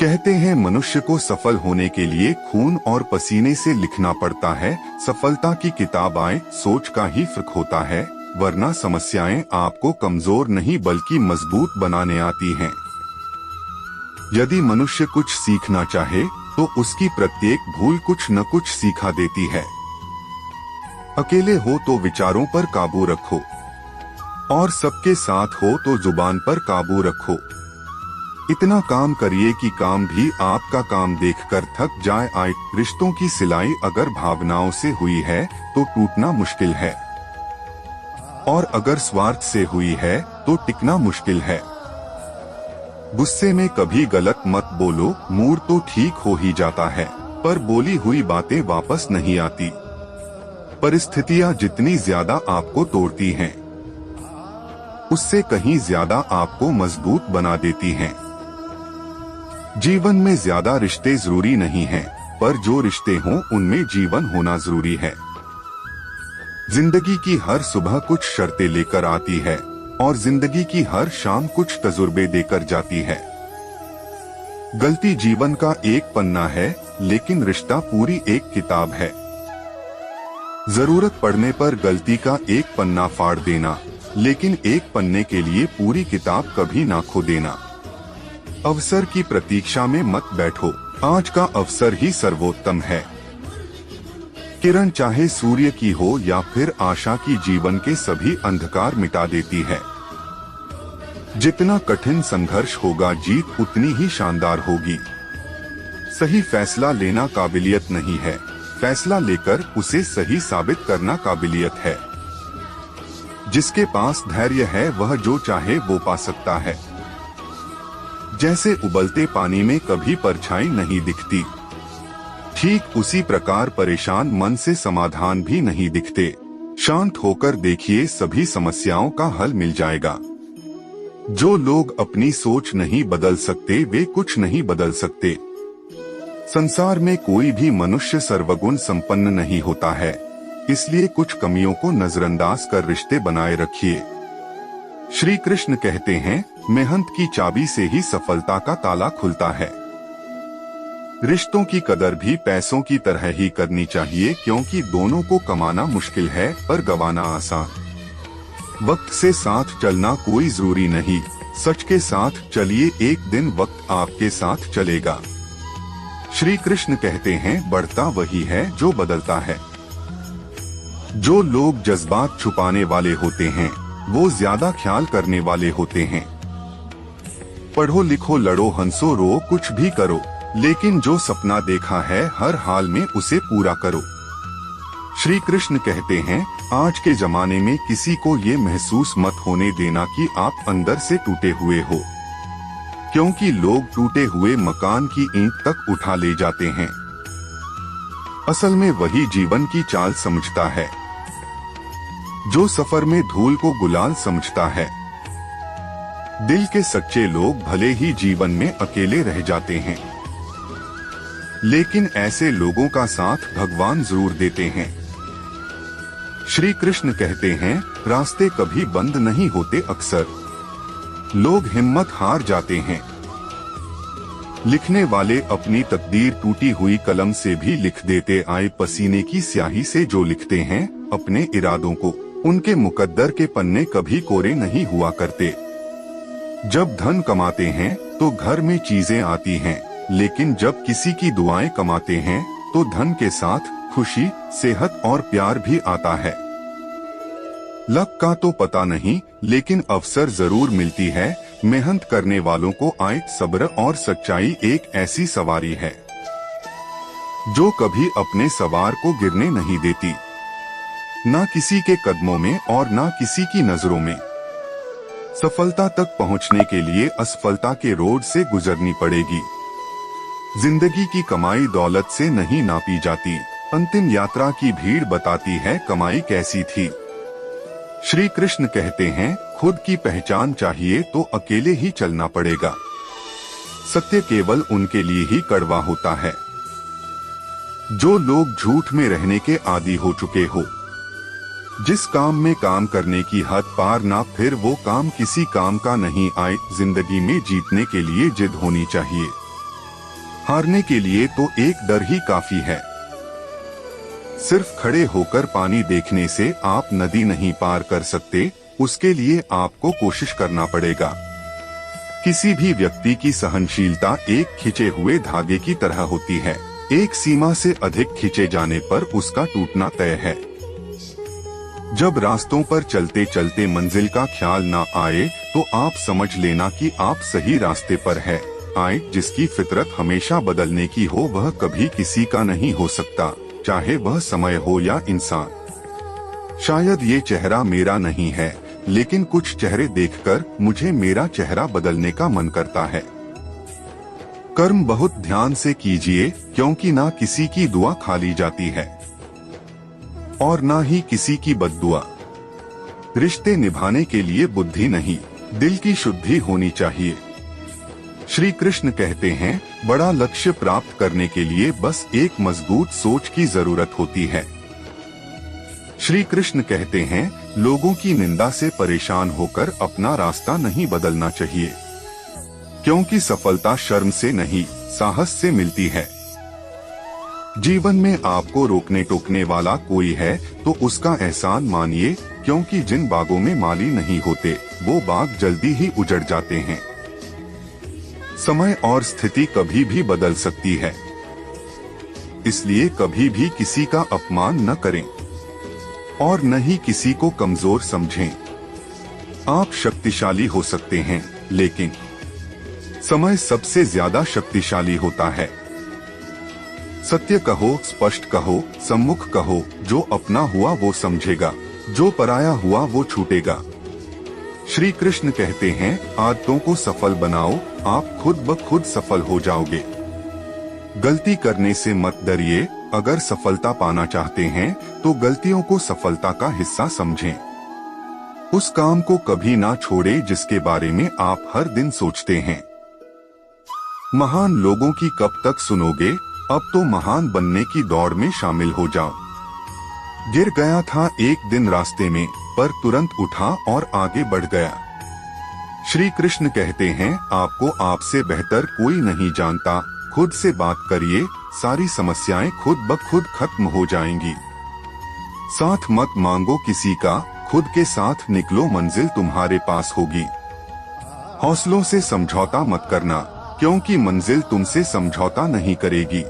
कहते हैं मनुष्य को सफल होने के लिए खून और पसीने से लिखना पड़ता है। सफलता की किताब आए सोच का ही फर्क होता है, वरना समस्याएं आपको कमजोर नहीं बल्कि मजबूत बनाने आती हैं। यदि मनुष्य कुछ सीखना चाहे तो उसकी प्रत्येक भूल कुछ न कुछ सिखा देती है। अकेले हो तो विचारों पर काबू रखो और सबके साथ हो तो जुबान पर काबू रखो। इतना काम करिए कि काम भी आपका काम देखकर थक जाए। आए रिश्तों की सिलाई अगर भावनाओं से हुई है तो टूटना मुश्किल है, और अगर स्वार्थ से हुई है तो टिकना मुश्किल है। गुस्से में कभी गलत मत बोलो, मूड तो ठीक हो ही जाता है पर बोली हुई बातें वापस नहीं आती। परिस्थितियां जितनी ज्यादा आपको तोड़ती हैं, उससे कहीं ज्यादा आपको मजबूत बना देती हैं। जीवन में ज्यादा रिश्ते जरूरी नहीं हैं, पर जो रिश्ते हों उनमें जीवन होना जरूरी है। जिंदगी की हर सुबह कुछ शर्तें लेकर आती है और जिंदगी की हर शाम कुछ तजुर्बे देकर जाती है। गलती जीवन का एक पन्ना है, लेकिन रिश्ता पूरी एक किताब है। जरूरत पड़ने पर गलती का एक पन्ना फाड़ देना, लेकिन एक पन्ने के लिए पूरी किताब कभी ना खो देना। अवसर की प्रतीक्षा में मत बैठो, आज का अवसर ही सर्वोत्तम है। किरण चाहे सूर्य की हो या फिर आशा की, जीवन के सभी अंधकार मिटा देती है। जितना कठिन संघर्ष होगा जीत उतनी ही शानदार होगी। सही फैसला लेना काबिलियत नहीं है, फैसला लेकर उसे सही साबित करना काबिलियत है। जिसके पास धैर्य है वह जो चाहे वो पा सकता है। जैसे उबलते पानी में कभी परछाई नहीं दिखती, ठीक उसी प्रकार परेशान मन से समाधान भी नहीं दिखते। शांत होकर देखिए, सभी समस्याओं का हल मिल जाएगा। जो लोग अपनी सोच नहीं बदल सकते वे कुछ नहीं बदल सकते। संसार में कोई भी मनुष्य सर्वगुण संपन्न नहीं होता है, इसलिए कुछ कमियों को नजरअंदाज कर रिश्ते बनाए रखिए। श्री कृष्ण कहते हैं, मेहनत की चाबी से ही सफलता का ताला खुलता है। रिश्तों की कदर भी पैसों की तरह ही करनी चाहिए, क्योंकि दोनों को कमाना मुश्किल है पर गंवाना आसान। वक्त से साथ चलना कोई जरूरी नहीं, सच के साथ चलिए, एक दिन वक्त आपके साथ चलेगा। श्री कृष्ण कहते हैं, बढ़ता वही है जो बदलता है। जो लोग जज्बात छुपाने वाले होते हैं वो ज्यादा ख्याल करने वाले होते हैं। पढ़ो लिखो लड़ो हंसो रो कुछ भी करो, लेकिन जो सपना देखा है हर हाल में उसे पूरा करो। श्री कृष्ण कहते हैं, आज के जमाने में किसी को ये महसूस मत होने देना कि आप अंदर से टूटे हुए हो, क्योंकि लोग टूटे हुए मकान की ईंट तक उठा ले जाते हैं। असल में वही जीवन की चाल समझता है, जो सफर में धूल को गुलाल समझता है। दिल के सच्चे लोग भले ही जीवन में अकेले रह जाते हैं, लेकिन ऐसे लोगों का साथ भगवान जरूर देते हैं। श्री कृष्ण कहते हैं, रास्ते कभी बंद नहीं होते, अक्सर लोग हिम्मत हार जाते हैं। लिखने वाले अपनी तकदीर टूटी हुई कलम से भी लिख देते। आए पसीने की स्याही से जो लिखते हैं अपने इरादों को, उनके मुकद्दर के पन्ने कभी कोरे नहीं हुआ करते। जब धन कमाते हैं तो घर में चीजें आती हैं, लेकिन जब किसी की दुआएं कमाते हैं तो धन के साथ खुशी, सेहत और प्यार भी आता है। लक का तो पता नहीं, लेकिन अवसर जरूर मिलती है। मेहनत करने वालों को आए सब्र और सच्चाई एक ऐसी सवारी है जो कभी अपने सवार को गिरने नहीं देती, ना किसी के कदमों में और ना किसी की नजरों में। सफलता तक पहुंचने के लिए असफलता के रोड से गुजरनी पड़ेगी। जिंदगी की कमाई दौलत से नहीं नापी जाती, अंतिम यात्रा की भीड़ बताती है कमाई कैसी थी। श्री कृष्ण कहते हैं, खुद की पहचान चाहिए तो अकेले ही चलना पड़ेगा। सत्य केवल उनके लिए ही कड़वा होता है जो लोग झूठ में रहने के आदी हो चुके हो। जिस काम में काम करने की हद पार ना, फिर वो काम किसी काम का नहीं। आए जिंदगी में जीतने के लिए जिद होनी चाहिए। हारने के लिए तो एक डर ही काफी है। सिर्फ खड़े होकर पानी देखने से आप नदी नहीं पार कर सकते, उसके लिए आपको कोशिश करना पड़ेगा। किसी भी व्यक्ति की सहनशीलता एक खिंचे हुए धागे की तरह होती है, एक सीमा से अधिक खिंचे जाने पर उसका टूटना तय है। जब रास्तों पर चलते चलते मंजिल का ख्याल ना आए तो आप समझ लेना कि आप सही रास्ते पर है। आए जिसकी फितरत हमेशा बदलने की हो वह कभी किसी का नहीं हो सकता, चाहे वह समय हो या इंसान। शायद ये चेहरा मेरा नहीं है, लेकिन कुछ चेहरे देखकर मुझे मेरा चेहरा बदलने का मन करता है। कर्म बहुत ध्यान से कीजिए, क्योंकि ना किसी की दुआ खाली जाती है और ना ही किसी की बद्दुआ। रिश्ते निभाने के लिए बुद्धि नहीं, दिल की शुद्धि होनी चाहिए। श्री कृष्ण कहते हैं, बड़ा लक्ष्य प्राप्त करने के लिए बस एक मजबूत सोच की जरूरत होती है। श्री कृष्ण कहते हैं, लोगों की निंदा से परेशान होकर अपना रास्ता नहीं बदलना चाहिए, क्योंकि सफलता शर्म से नहीं, साहस से मिलती है। जीवन में आपको रोकने टोकने वाला कोई है तो उसका एहसान मानिए, क्योंकि जिन बागों में माली नहीं होते वो बाग जल्दी ही उजड़ जाते हैं। समय और स्थिति कभी भी बदल सकती है, इसलिए कभी भी किसी का अपमान न करें और न ही किसी को कमजोर समझें। आप शक्तिशाली हो सकते हैं, लेकिन समय सबसे ज्यादा शक्तिशाली होता है। सत्य कहो, स्पष्ट कहो, सम्मुख कहो, जो अपना हुआ वो समझेगा, जो पराया हुआ वो छूटेगा। श्री कृष्ण कहते हैं, आदतों को सफल बनाओ, आप खुद ब खुद सफल हो जाओगे। गलती करने से मत डरिए, अगर सफलता पाना चाहते हैं तो गलतियों को सफलता का हिस्सा समझें। उस काम को कभी ना छोड़े जिसके बारे में आप हर दिन सोचते हैं। महान लोगों की कब तक सुनोगे, अब तो महान बनने की दौड़ में शामिल हो जाओ। गिर गया था एक दिन रास्ते में, पर तुरंत उठा और आगे बढ़ गया। श्री कृष्ण कहते हैं, आपको आपसे बेहतर कोई नहीं जानता, खुद से बात करिए, सारी समस्याएं खुद ब खुद खत्म हो जाएंगी। साथ मत मांगो किसी का, खुद के साथ निकलो, मंजिल तुम्हारे पास होगी। हौसलों से समझौता मत करना, क्योंकि मंजिल तुमसे समझौता नहीं करेगी।